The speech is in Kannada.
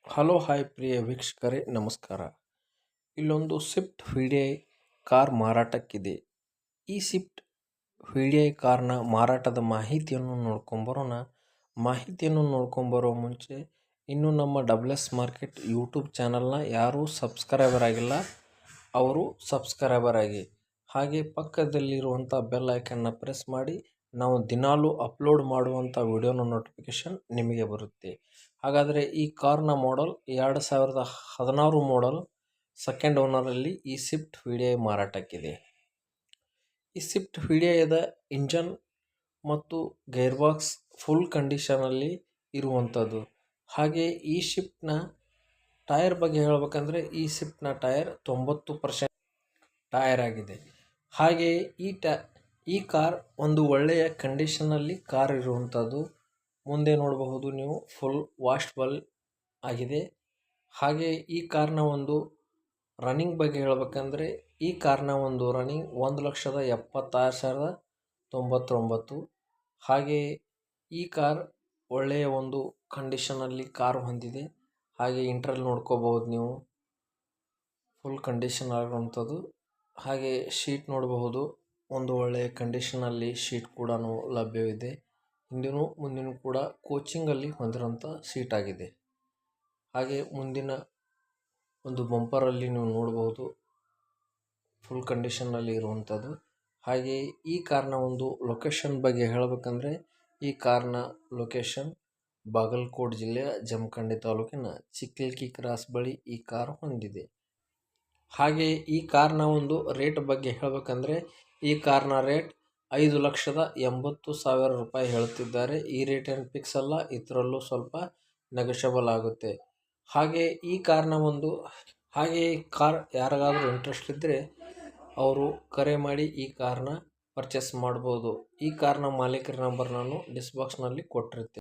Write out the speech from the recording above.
ಹಲೋ ಹಾಯ್ ಪ್ರಿಯ ವೀಕ್ಷಕರೇ ನಮಸ್ಕಾರ. ಇಲ್ಲೊಂದು ಸ್ವಿಫ್ಟ್ VDI ಕಾರ್ ಮಾರಾಟಕ್ಕಿದೆ. ಈ ಸ್ವಿಫ್ಟ್ VDI ಕಾರ್ನ ಮಾರಾಟದ ಮಾಹಿತಿಯನ್ನು ನೋಡ್ಕೊಂಬರೋ ಮುಂಚೆ ಇನ್ನೂ ನಮ್ಮ WS ಮಾರ್ಕೆಟ್ ಯೂಟ್ಯೂಬ್ ಚಾನಲ್ನ ಯಾರೂ ಸಬ್ಸ್ಕ್ರೈಬರ್ ಆಗಿಲ್ಲ, ಅವರು ಸಬ್ಸ್ಕ್ರೈಬರ್ ಆಗಿ. ಹಾಗೆ ಪಕ್ಕದಲ್ಲಿರುವಂಥ ಬೆಲ್ ಐಕನ್ನ ಪ್ರೆಸ್ ಮಾಡಿ, ನಾವು ದಿನಾಲೂ ಅಪ್ಲೋಡ್ ಮಾಡುವಂಥ ವಿಡಿಯೋನ ನೋಟಿಫಿಕೇಷನ್ ನಿಮಗೆ ಬರುತ್ತೆ. ಹಾಗಾದರೆ ಈ ಕಾರ್ನ ಮಾಡಲ್ 2016 ಮಾಡಲ್, ಸೆಕೆಂಡ್ ಓನರಲ್ಲಿ ಈ ಸ್ವಿಫ್ಟ್ VDI ಮಾರಾಟಕ್ಕಿದೆ. ಈ ಸ್ವಿಫ್ಟ್ VDIದ ಇಂಜನ್ ಮತ್ತು ಗೇರ್ ಬಾಕ್ಸ್ ಫುಲ್ ಕಂಡೀಷನಲ್ಲಿ ಇರುವಂಥದ್ದು. ಹಾಗೆ ಈ ಸ್ವಿಫ್ಟ್ನ ಟೈರ್ ಬಗ್ಗೆ ಹೇಳಬೇಕಂದ್ರೆ ಈ ಸ್ವಿಫ್ಟ್ನ ಟೈರ್ 90% ಟೈರ್ ಆಗಿದೆ. ಹಾಗೆ ಈ ಕಾರ್ ಒಂದು ಒಳ್ಳೆಯ ಕಂಡೀಷನಲ್ಲಿ ಕಾರ್ ಇರುವಂಥದ್ದು. ಮುಂದೆ ನೋಡಬಹುದು ನೀವು, ಫುಲ್ ವಾಶ್ಬಲ್ ಆಗಿದೆ. ಹಾಗೆ ಈ ಕಾರ್ನ ಒಂದು ರನ್ನಿಂಗ್ ಬಗ್ಗೆ ಹೇಳಬೇಕಂದ್ರೆ ಈ ಕಾರ್ನ ಒಂದು ರನ್ನಿಂಗ್ 1,76,099. ಹಾಗೆ ಈ ಕಾರ್ ಒಳ್ಳೆಯ ಒಂದು ಕಂಡೀಷನಲ್ಲಿ ಕಾರ್ ಹೊಂದಿದೆ. ಹಾಗೆ ಇಂಟ್ರಲ್ ನೋಡ್ಕೋಬಹುದು ನೀವು, ಫುಲ್ ಕಂಡೀಷನ್ ಆಗಿರುವಂಥದ್ದು. ಹಾಗೆ ಶೀಟ್ ನೋಡಬಹುದು, ಒಂದು ಒಳ್ಳೆಯ ಕಂಡೀಷನಲ್ಲಿ ಶೀಟ್ ಕೂಡ ಲಭ್ಯವಿದೆ. ಹಿಂದಿನೂ ಮುಂದಿನೂ ಕೂಡ ಕೋಚಿಂಗಲ್ಲಿ ಹೊಂದಿರುವಂಥ ಸೀಟ್ ಆಗಿದೆ. ಹಾಗೆ ಮುಂದಿನ ಒಂದು ಬಂಪರಲ್ಲಿ ನೀವು ನೋಡಬಹುದು, ಫುಲ್ ಕಂಡೀಷನ್ನಲ್ಲಿ ಇರುವಂಥದ್ದು. ಹಾಗೆ ಈ ಕಾರ್ನ ಒಂದು ಲೊಕೇಶನ್ ಬಗ್ಗೆ ಹೇಳಬೇಕಂದ್ರೆ ಈ ಕಾರ್ನ ಲೊಕೇಶನ್ ಬಾಗಲಕೋಟೆ ಜಿಲ್ಲೆಯ ಜಮಖಂಡಿ ತಾಲೂಕಿನ ಚಿಕ್ಕಲ್ಕಿ ಕ್ರಾಸ್ ಬಳಿ ಈ ಕಾರ್ ಹೊಂದಿದೆ. ಹಾಗೆ ಈ ಕಾರ್ನ ಒಂದು ರೇಟ್ ಬಗ್ಗೆ ಹೇಳಬೇಕಂದ್ರೆ ಈ ಕಾರ್ನ ರೇಟ್ 5,80,000 ರೂಪಾಯಿ ಹೇಳುತ್ತಿದ್ದಾರೆ. ಈ ರೇಟ್ ಏನು ಫಿಕ್ಸ್ ಅಲ್ಲ, ಇದರಲ್ಲೂ ಸ್ವಲ್ಪ ನೆಗೋಷಿಯಬಲ್ ಆಗುತ್ತೆ. ಹಾಗೆ ಈ ಕಾರ್ ಯಾರಿಗಾದರೂ ಇಂಟ್ರೆಸ್ಟ್ ಇದ್ದರೆ ಅವರು ಕರೆ ಮಾಡಿ ಈ ಕಾರ್ನ ಪರ್ಚೇಸ್ ಮಾಡ್ಬೋದು. ಈ ಕಾರ್ನ ಮಾಲೀಕರ ನಂಬರ್ ನಾನು ಡಿಸ್ಕ್ರಿಪ್ಷನ್ನಲ್ಲಿ ಕೊಟ್ಟಿರ್ತೀನಿ.